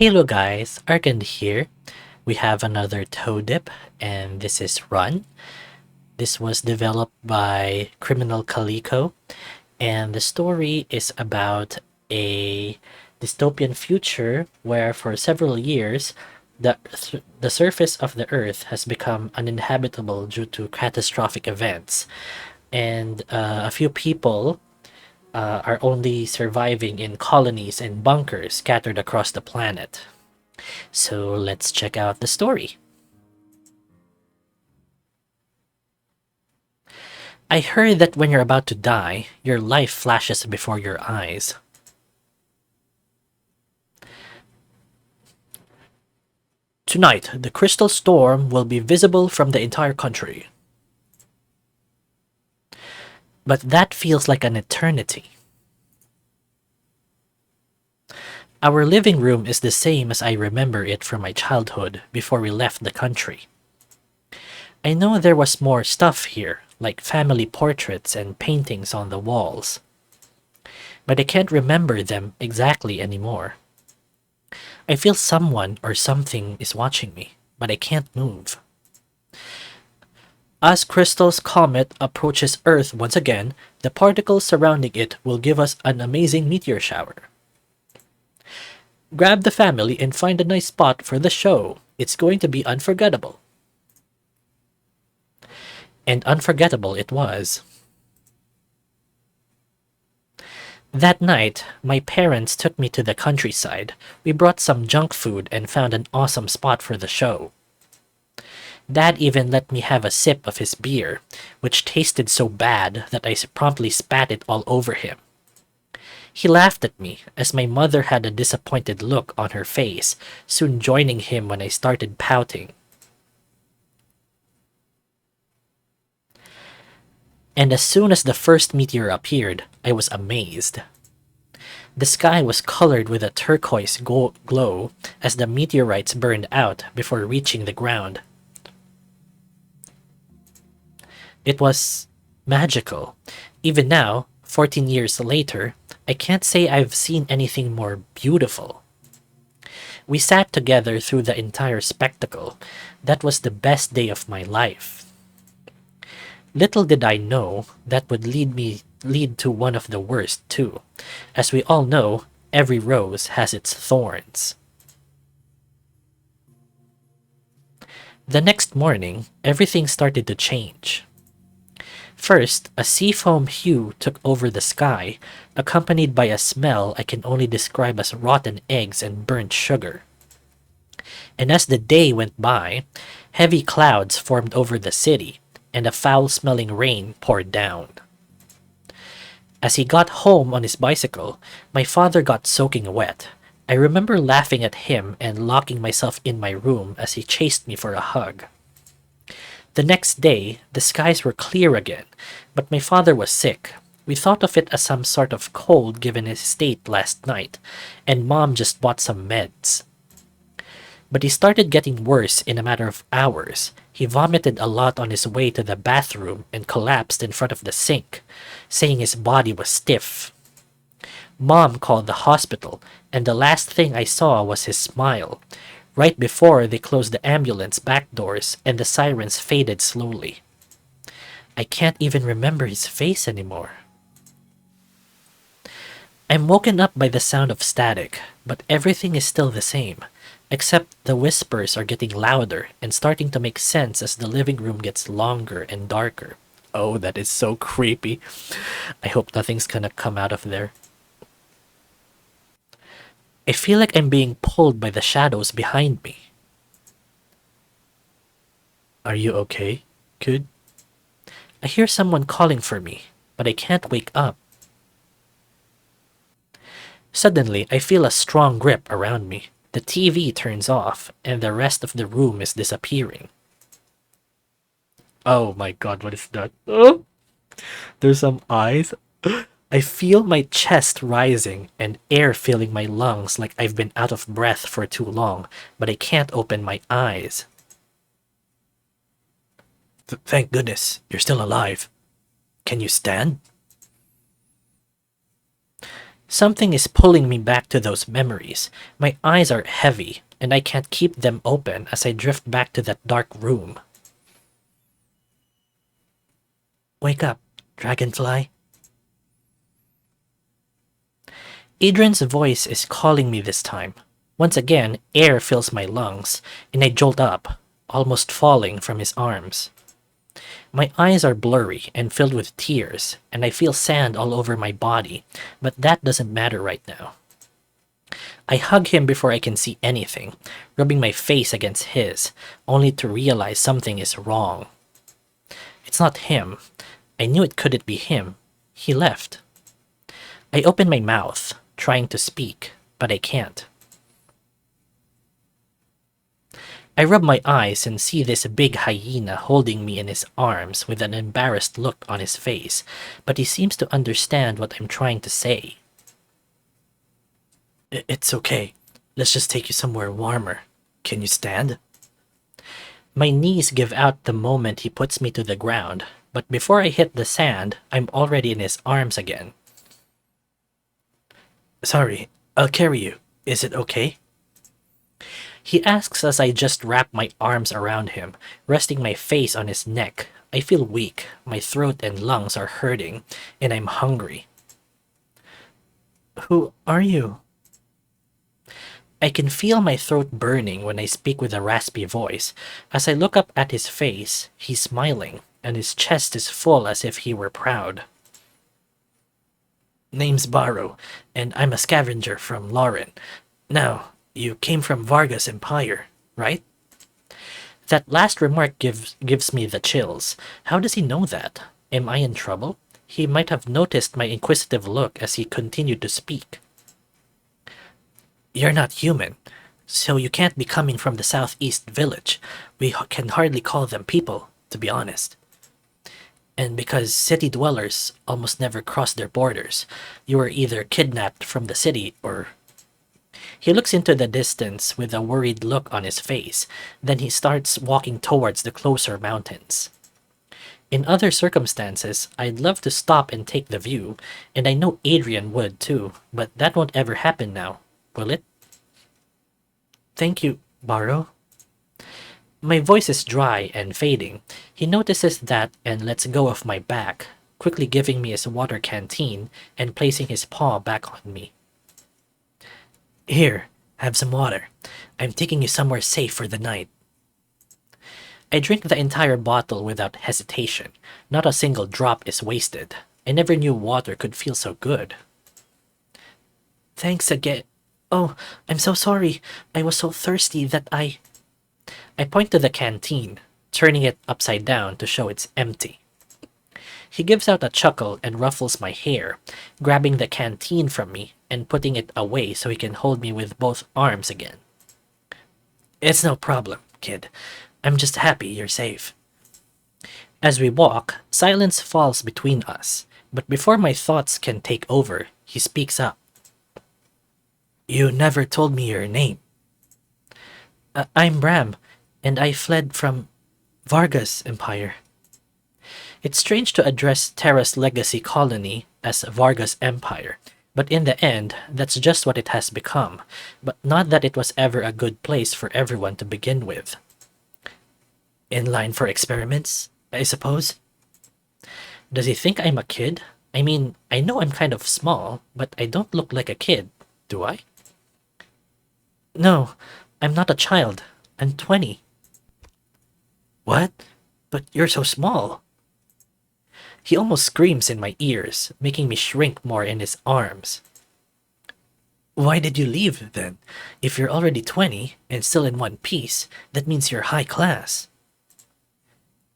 Hello guys, Arcand here. We have another toe dip and this is Run. This was developed by Criminal Calico and the story is about a dystopian future where for several years the surface of the earth has become uninhabitable due to catastrophic events and a few people are only surviving in colonies and bunkers scattered across the planet. So let's check out the story. I heard that when you're about to die, your life flashes before your eyes. Tonight, the crystal storm will be visible from the entire country. But that feels like an eternity. Our living room is the same as I remember it from my childhood before we left the country. I know there was more stuff here, like family portraits and paintings on the walls. But I can't remember them exactly anymore. I feel someone or something is watching me, but I can't move. As Crystal's comet approaches Earth once again, the particles surrounding it will give us an amazing meteor shower. Grab the family and find a nice spot for the show. It's going to be unforgettable. And unforgettable it was. That night, my parents took me to the countryside. We brought some junk food and found an awesome spot for the show. Dad even let me have a sip of his beer, which tasted so bad that I promptly spat it all over him. He laughed at me as my mother had a disappointed look on her face, soon joining him when I started pouting. And as soon as the first meteor appeared, I was amazed. The sky was colored with a turquoise glow as the meteorites burned out before reaching the ground. It was magical. Even now, 14 years later, I can't say I've seen anything more beautiful. We sat together through the entire spectacle. That was the best day of my life. Little did I know that would lead to one of the worst too. As we all know, every rose has its thorns. The next morning, everything started to change. First, a seafoam hue took over the sky, accompanied by a smell I can only describe as rotten eggs and burnt sugar. And as the day went by, heavy clouds formed over the city, and a foul-smelling rain poured down. As he got home on his bicycle, my father got soaking wet. I remember laughing at him and locking myself in my room as he chased me for a hug. The next day, the skies were clear again, but my father was sick. We thought of it as some sort of cold given his state last night, and Mom just bought some meds. But he started getting worse in a matter of hours. He vomited a lot on his way to the bathroom and collapsed in front of the sink, saying his body was stiff. Mom called the hospital, and the last thing I saw was his smile, right before they closed the ambulance back doors and the sirens faded slowly. I can't even remember his face anymore. I'm woken up by the sound of static, but everything is still the same. Except the whispers are getting louder and starting to make sense as the living room gets longer and darker. Oh, that is so creepy. I hope nothing's gonna come out of there. I feel like I'm being pulled by the shadows behind me. Are you okay, kid? I hear someone calling for me, but I can't wake up. Suddenly, I feel a strong grip around me. The TV turns off, and the rest of the room is disappearing. Oh my god, what is that? Oh, there's some eyes. I feel my chest rising and air filling my lungs like I've been out of breath for too long, but I can't open my eyes. Thank goodness, you're still alive. Can you stand? Something is pulling me back to those memories. My eyes are heavy, and I can't keep them open as I drift back to that dark room. Wake up, dragonfly. Adrian's voice is calling me this time. Once again, air fills my lungs, and I jolt up, almost falling from his arms. My eyes are blurry and filled with tears, and I feel sand all over my body, but that doesn't matter right now. I hug him before I can see anything, rubbing my face against his, only to realize something is wrong. It's not him. I knew it couldn't be him. He left. I open my mouth, trying to speak, but I can't. I rub my eyes and see this big hyena holding me in his arms with an embarrassed look on his face, but he seems to understand what I'm trying to say. It's okay. Let's just take you somewhere warmer. Can you stand? My knees give out the moment he puts me to the ground, but before I hit the sand, I'm already in his arms again. Sorry, I'll carry you. Is it okay? He asks as I just wrap my arms around him, resting my face on his neck. I feel weak, my throat and lungs are hurting, and I'm hungry. Who are you? I can feel my throat burning when I speak with a raspy voice. As I look up at his face, he's smiling, and his chest is full as if he were proud. Name's Barro, and I'm a scavenger from Lauren. Now, you came from Vargas Empire, right? That last remark gives me the chills. How does he know that? Am I in trouble? He might have noticed my inquisitive look as he continued to speak. You're not human, so you can't be coming from the southeast village. We can hardly call them people, to be honest. And because city dwellers almost never cross their borders, you were either kidnapped from the city or... He looks into the distance with a worried look on his face, then he starts walking towards the closer mountains. In other circumstances, I'd love to stop and take the view, and I know Adrian would too, but that won't ever happen now, will it? Thank you, Barro. My voice is dry and fading. He notices that and lets go of my back, quickly giving me his water canteen and placing his paw back on me. Here, have some water. I'm taking you somewhere safe for the night. I drink the entire bottle without hesitation. Not a single drop is wasted. I never knew water could feel so good. Thanks again. Oh, I'm so sorry. I was so thirsty that I point to the canteen, turning it upside down to show it's empty. He gives out a chuckle and ruffles my hair, grabbing the canteen from me and putting it away so he can hold me with both arms again. It's no problem, kid. I'm just happy you're safe. As we walk, silence falls between us, but before my thoughts can take over, he speaks up. You never told me your name. I'm Bram, and I fled from Vargas Empire. It's strange to address Terra's legacy colony as Vargas Empire, but in the end, that's just what it has become, but not that it was ever a good place for everyone to begin with. In line for experiments, I suppose? Does he think I'm a kid? I mean, I know I'm kind of small, but I don't look like a kid, do I? No, I'm not a child. I'm 20. What? But you're so small. He almost screams in my ears, making me shrink more in his arms. Why did you leave, then? If you're already 20 and still in one piece, that means you're high class.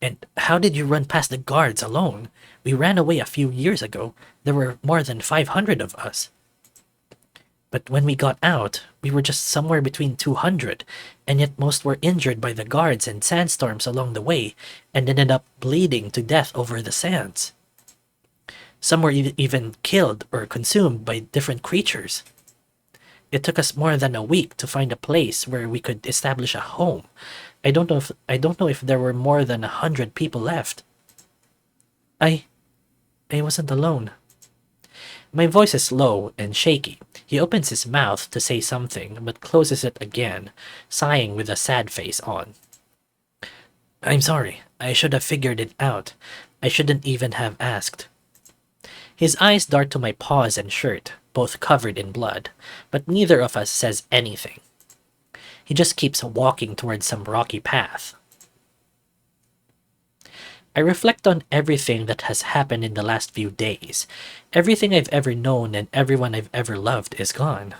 And how did you run past the guards alone? We ran away a few years ago. There were more than 500 of us. But when we got out, we were just somewhere between 200, and yet most were injured by the guards and sandstorms along the way, and ended up bleeding to death over the sands. Some were even killed or consumed by different creatures. It took us more than a week to find a place where we could establish a home. I don't know if there were more than 100 people left. I wasn't alone. My voice is low and shaky. He opens his mouth to say something, but closes it again, sighing with a sad face on. I'm sorry. I should have figured it out. I shouldn't even have asked. His eyes dart to my paws and shirt, both covered in blood, but neither of us says anything. He just keeps walking towards some rocky path. I reflect on everything that has happened in the last few days. Everything I've ever known and everyone I've ever loved is gone.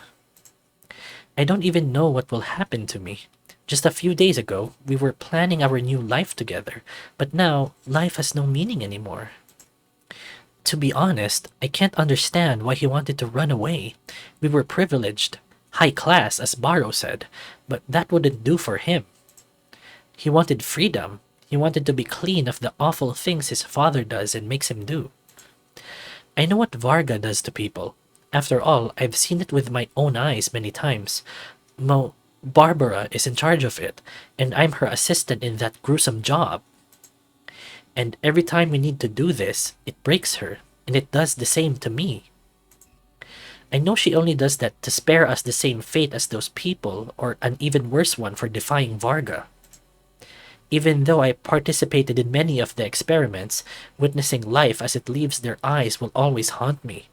I don't even know what will happen to me. Just a few days ago, we were planning our new life together, but now life has no meaning anymore. To be honest, I can't understand why he wanted to run away. We were privileged, high class, as Barro said, but that wouldn't do for him. He wanted freedom. He wanted to be clean of the awful things his father does and makes him do. I know what Varga does to people. After all, I've seen it with my own eyes many times. Barbara is in charge of it, and I'm her assistant in that gruesome job. And every time we need to do this, it breaks her, and it does the same to me. I know she only does that to spare us the same fate as those people, or an even worse one for defying Varga. Even though I participated in many of the experiments, witnessing life as it leaves their eyes will always haunt me.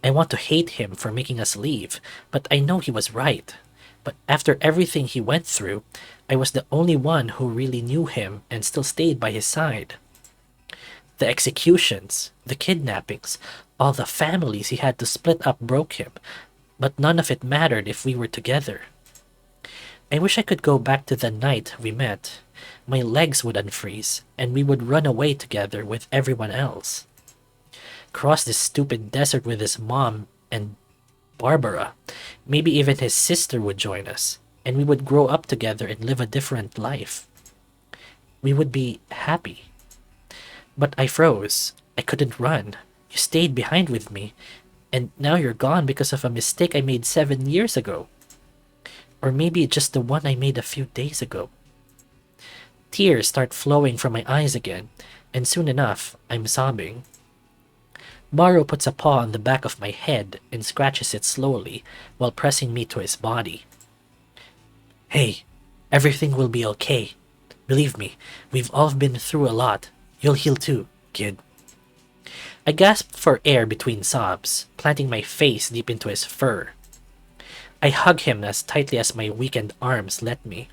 I want to hate him for making us leave, but I know he was right. But after everything he went through, I was the only one who really knew him and still stayed by his side. The executions, the kidnappings, all the families he had to split up broke him, but none of it mattered if we were together. I wish I could go back to the night we met. My legs would unfreeze, and we would run away together with everyone else. Cross this stupid desert with his mom and Barbara. Maybe even his sister would join us, and we would grow up together and live a different life. We would be happy. But I froze. I couldn't run. You stayed behind with me, and now you're gone because of a mistake I made 7 years ago. Or maybe just the one I made a few days ago. Tears start flowing from my eyes again, and soon enough, I'm sobbing. Barro puts a paw on the back of my head and scratches it slowly while pressing me to his body. Hey, everything will be okay. Believe me, we've all been through a lot. You'll heal too, kid. I gasped for air between sobs, planting my face deep into his fur. I hug him as tightly as my weakened arms let me.